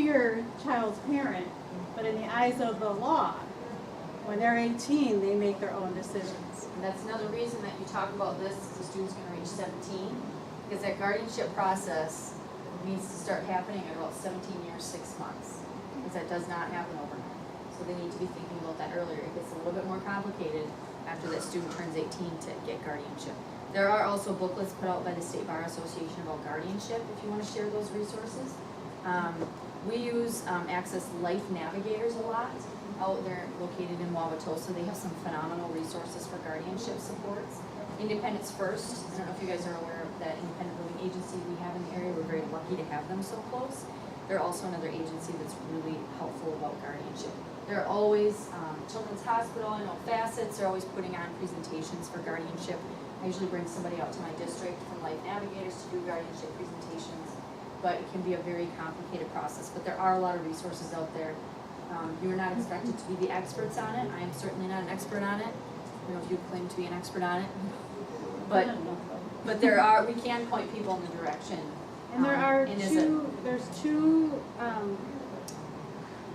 your child's parent, but in the eyes of the law, when they're 18, they make their own decisions. And that's another reason that you talk about this, the student's gonna reach 17, because that guardianship process needs to start happening at about 17 years, 6 months, because that does not happen overnight. So they need to be thinking about that earlier. It gets a little bit more complicated after that student turns 18 to get guardianship. There are also booklets put out by the State Bar Association about guardianship, if you wanna share those resources. We use Access Life Navigators a lot. Out there, located in Wauwatosa, they have some phenomenal resources for guardianship supports. Independence First, I don't know if you guys are aware of that independent living agency we have in the area. We're very lucky to have them so close. They're also another agency that's really helpful about guardianship. They're always, Children's Hospital, I know Facets, they're always putting on presentations for guardianship. I usually bring somebody out to my district from Life Navigators to do guardianship presentations, but it can be a very complicated process. But there are a lot of resources out there. You are not expected to be the experts on it. I am certainly not an expert on it. I don't know if you claim to be an expert on it. But there are, we can point people in the direction. And there are and there's two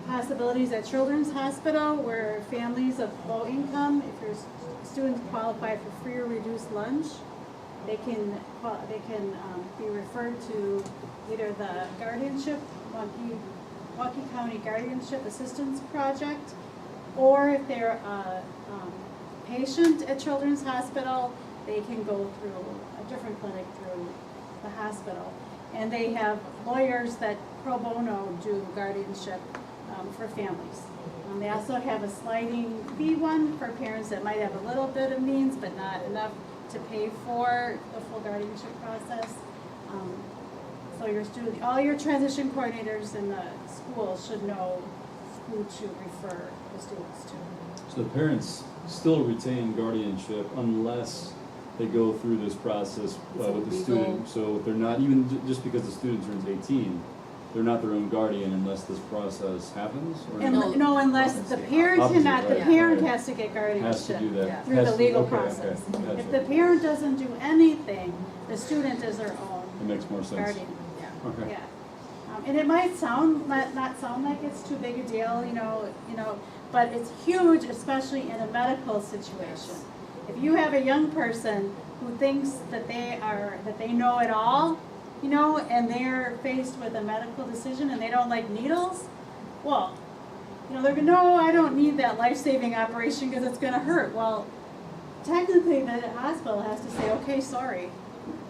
possibilities at Children's Hospital where families of low income, if your students qualify for free or reduced lunch, they can be referred to either the guardianship, Waukee County Guardianship Assistance Project, or if they're a patient at Children's Hospital, they can go through a different clinic through the hospital. And they have lawyers that pro bono do guardianship for families. They also have a sliding fee one for parents that might have a little bit of means but not enough to pay for the full guardianship process. So all your transition coordinators in the school should know who to refer the students to. So the parents still retain guardianship unless they go through this process with the student. So they're not, even just because the student turns 18, they're not their own guardian unless this process happens? Or No, unless the parent cannot, the parent has to get guardianship. Has to do that. Through the legal process. Gotcha. If the parent doesn't do anything, the student is their own It makes more sense. guardian. Okay. Yeah. And it might not sound like it's too big a deal, you know, but it's huge, especially in a medical situation. If you have a young person who thinks that they know it all, you know, and they're faced with a medical decision and they don't like needles, well, you know, they're going, no, I don't need that life-saving operation because it's going to hurt. Well, technically the hospital has to say, okay, sorry,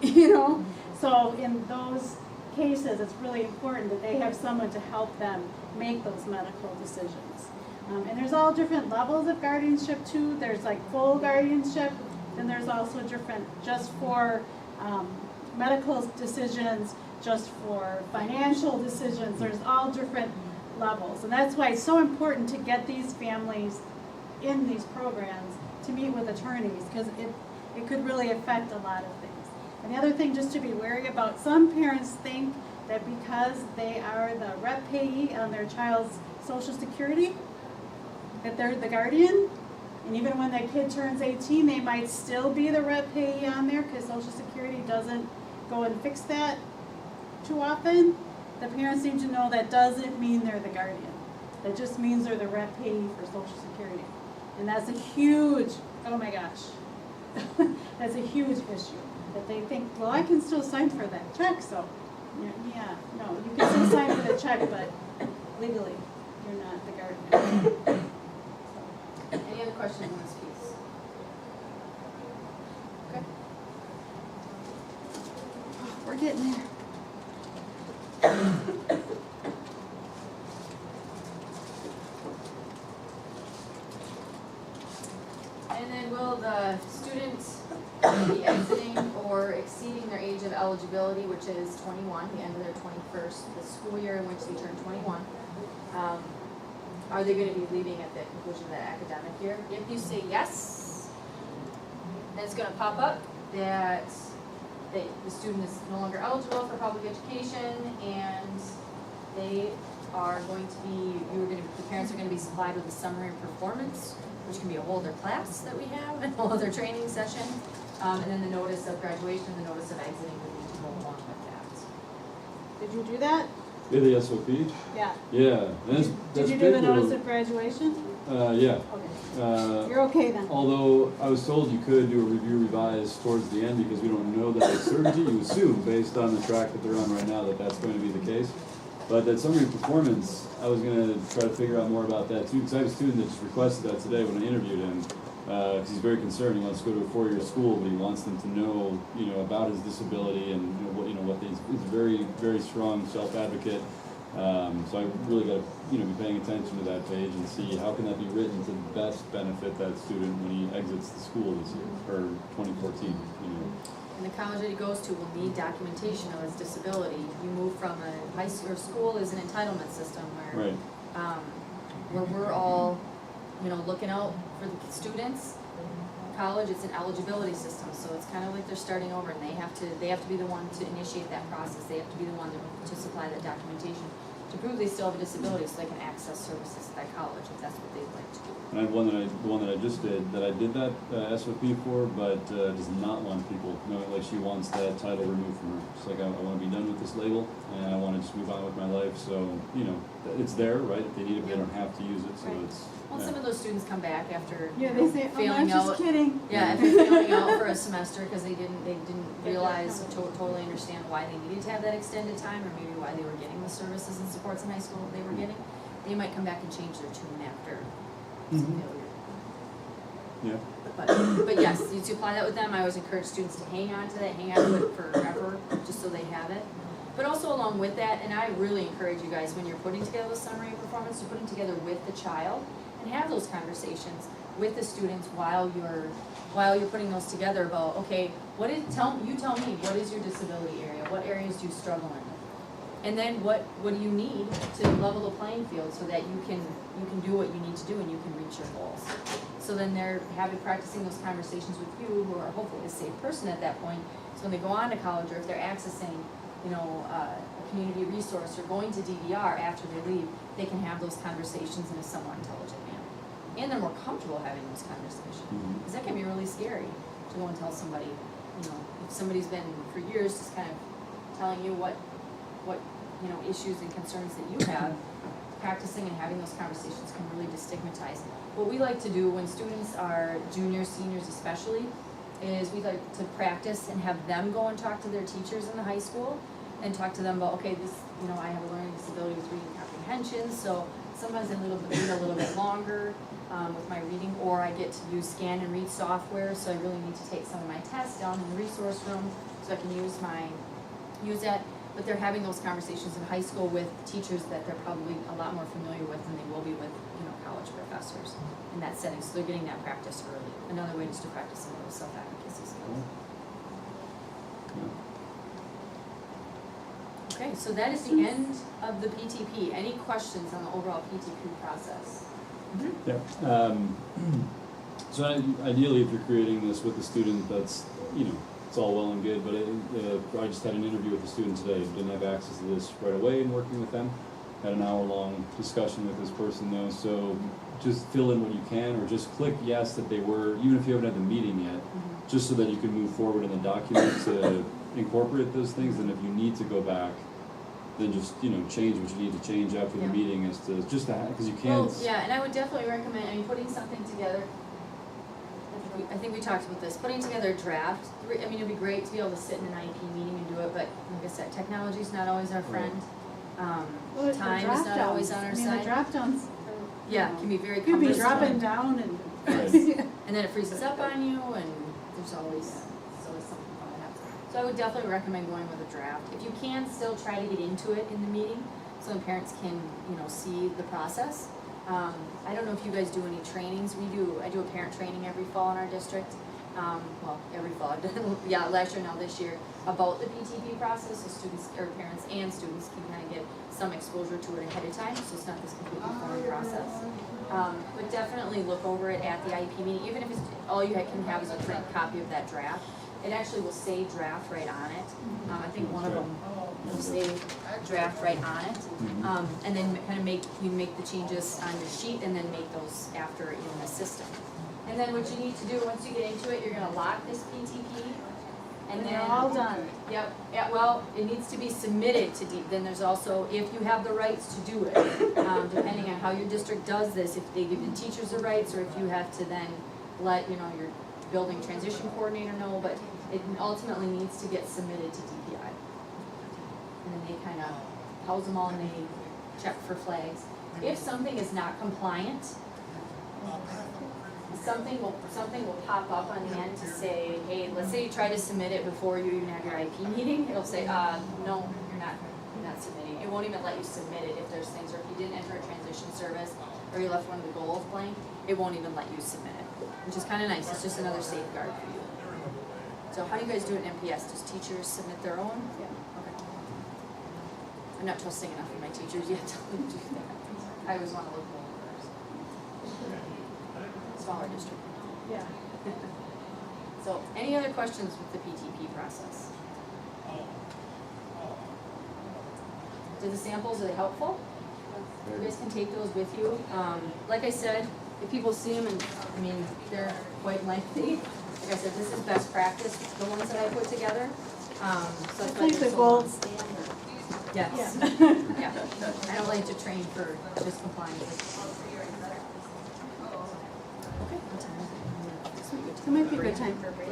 you know. So in those cases, it's really important that they have someone to help them make those medical decisions. And there's all different levels of guardianship too. There's like full guardianship, then there's also different just for medical decisions, just for financial decisions. There's all different levels. And that's why it's so important to get these families in these programs to meet with attorneys, because it could really affect a lot of things. And the other thing just to be wary about, some parents think that because they are the rep payee on their child's Social Security, that they're the guardian. And even when that kid turns 18, they might still be the rep payee on there because Social Security doesn't go and fix that too often. The parents need to know that doesn't mean they're the guardian. That just means they're the rep payee for Social Security. And that's a huge, oh my gosh, that's a huge issue. That they think, well, I can still sign for that check, so, yeah, no, you can still sign for the check, but legally, you're not the guardian. Any other questions on this piece? Okay. We're getting there. And then will the students be exiting or exceeding their age of eligibility, which is 21, the end of their 21st, the school year in which they turn 21? Are they going to be leaving at the conclusion of the academic year? If you say yes, then it's going to pop up that the student is no longer eligible for public education, and they are going to be, the parents are going to be supplied with a summary of performance, which can be a whole other class that we have, and a whole other training session, and then the notice of graduation, the notice of exiting would need to go along with that. Did you do that? The SOP? Yeah. Yeah, that's Did you do big the notice little- of graduation? Yeah. Okay. You're okay then? Although I was told you could do a review revise towards the end because we don't know that with certainty. You assume based on the track that they're on right now that that's going to be the case. But that summary of performance, I was going to try to figure out more about that too, because I have a student that just requested that today when I interviewed him. Because he's very concerned. He wants to go to a 4-year school, but he wants them to know, about his disability and what he's a very, very strong self-advocate. So I really got to, be paying attention to that page and see how can that be written to best benefit that student when he exits the school this year, or 2014, And the college that he goes to will need documentation of his disability. You move from a high school, or school is an entitlement system where, Right. where we're all, looking out for the students. College, it's an eligibility system, so it's kind of like they're starting over, and they have to be the one to initiate that process. They have to be the one to supply that documentation to prove they still have a disability, so they can access services at that college if that's what they'd like to do. And I have the one that I just did, that I did that SOP for, but does not want people knowing, like she wants that title removed from her. She's like, I want to be done with this label, and I want to just move on with my life. So, it's there, right? If they need it, they don't have to use it, so Right. it's. Well, some of those students come back after Yeah, they say, oh, failing I'm out. just kidding. Yeah, after failing out for a semester because they didn't realize, totally understand why they needed to have that extended time, or maybe why they were getting the services and supports in high school that they were getting. They might come back and change their tune after some failure. Yeah. But yes, you to apply that with them. I always encourage students to hang on to it forever, just so they have it. But also along with that, and I really encourage you guys, when you're putting together the summary of performance, you're putting together with the child, and have those conversations with the students while you're putting those together about, okay, tell me, what is your disability area? What areas do you struggle in? And then what do you need to level the playing field so that you can do what you need to do and you can reach your goals? So then they're practicing those conversations with you, who are hopefully a safe person at that point. So when they go on to college, or if they're accessing, a community resource or going to DDR after they leave, they can have those conversations in a somewhat intelligent manner. And they're more comfortable having those conversations. Because that can be really scary to go and tell somebody, if somebody's been for years just kind of telling you what issues and concerns that you have, practicing and having those conversations can really destigmatize. What we like to do when students are juniors, seniors especially, is we like to practice and have them go and talk to their teachers in the high school and talk to them about, okay, this, I have a learning disability with reading comprehension, so sometimes I read a little bit longer with my reading, or I get to use scan and read software, so I really need to take some of my tests down in the resource room so I can use that. But they're having those conversations in high school with teachers that they're probably a lot more familiar with than they will be with, college professors in that setting. So they're getting that practice early. Another way is to practice some of those self-advocacy skills. Okay, so that is the end of the PTP. Any questions on the overall PTP process? Yeah. So ideally, if you're creating this with a student, that's, it's all well and good, but I just had an interview with a student today, didn't have access to this right away in working with them. Had an hour-long discussion with this person though, so just fill in what you can, or just click yes that they were, even if you haven't had the meeting yet, just so that you can move forward in the document to incorporate those things, and if you need to go back, then just, change what you need to change after the meeting as to, just to, because you can't. Well, yeah, and I would definitely recommend, putting something together. I think we talked about this, putting together a draft. It'd be great to be able to sit in an IEP meeting and do it, but like I said, technology's not always our friend. Well, the Time is not always on our The side. drop downs. Yeah, it can be very Could be cumbersome. dropping down and. Right. And then it freezes up on you, and there's always something fun that happens. So I would definitely recommend going with a draft. If you can, still try to get into it in the meeting, so the parents can, see the process. I don't know if you guys do any trainings. I do a parent training every fall in our district. Every fall, last year, now this year, about the PTP process, so students, or parents and students can kind of get some exposure to it ahead of time, so it's not this completely foreign process. But definitely look over it at the IEP meeting, even if it's, all you can have is a print copy of that draft. It actually will say draft right on it. I think one of them will say draft right on it. And then kind of make the changes on your sheet and then make those after in the system. And then what you need to do, once you get into it, you're gonna lock this PTP And And then. they're all done. Yep, yeah, well, it needs to be submitted to then there's also, if you have the rights to do it, depending on how your district does this, if they give the teachers the rights, or if you have to then let, your building transition coordinator know, but it ultimately needs to get submitted to DPI. And then they kind of house them all and they check for flags. If something is not compliant, something will pop up on the end to say, hey, let's say you try to submit it before you even have your IP meeting, it'll say, no, you're not submitting. It won't even let you submit it if there's things, or if you didn't enter a transition service, or you left one of the goals blank, it won't even let you submit it, which is kind of nice. It's just another safeguard for you. So how do you guys do it in MPS? Does teachers submit their own? Yeah. Okay. I'm not trusting enough of my teachers yet to do that. I always want to look more first. Smaller district. Yeah. So, any other questions with the PTP process? Do the samples, are they helpful? You guys can take those with you. Like I said, if people see them, and they're quite lengthy. Like I said, this is best practice, the ones that I put together. So I that's why think they're the so gold long. standard. Yes. Yeah. Yeah. I don't like to train for just compliance. Okay. It might be a good time for a break.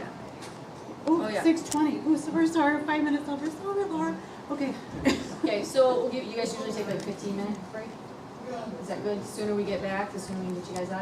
Oh, Ooh, yeah. 6:20. Ooh, so we're sorry, 5 minutes over. Sorry, Laura. Okay. Okay, so we'll give, you guys usually take like a 15-minute break? Is that good? The sooner we get back, the sooner we can get you guys out.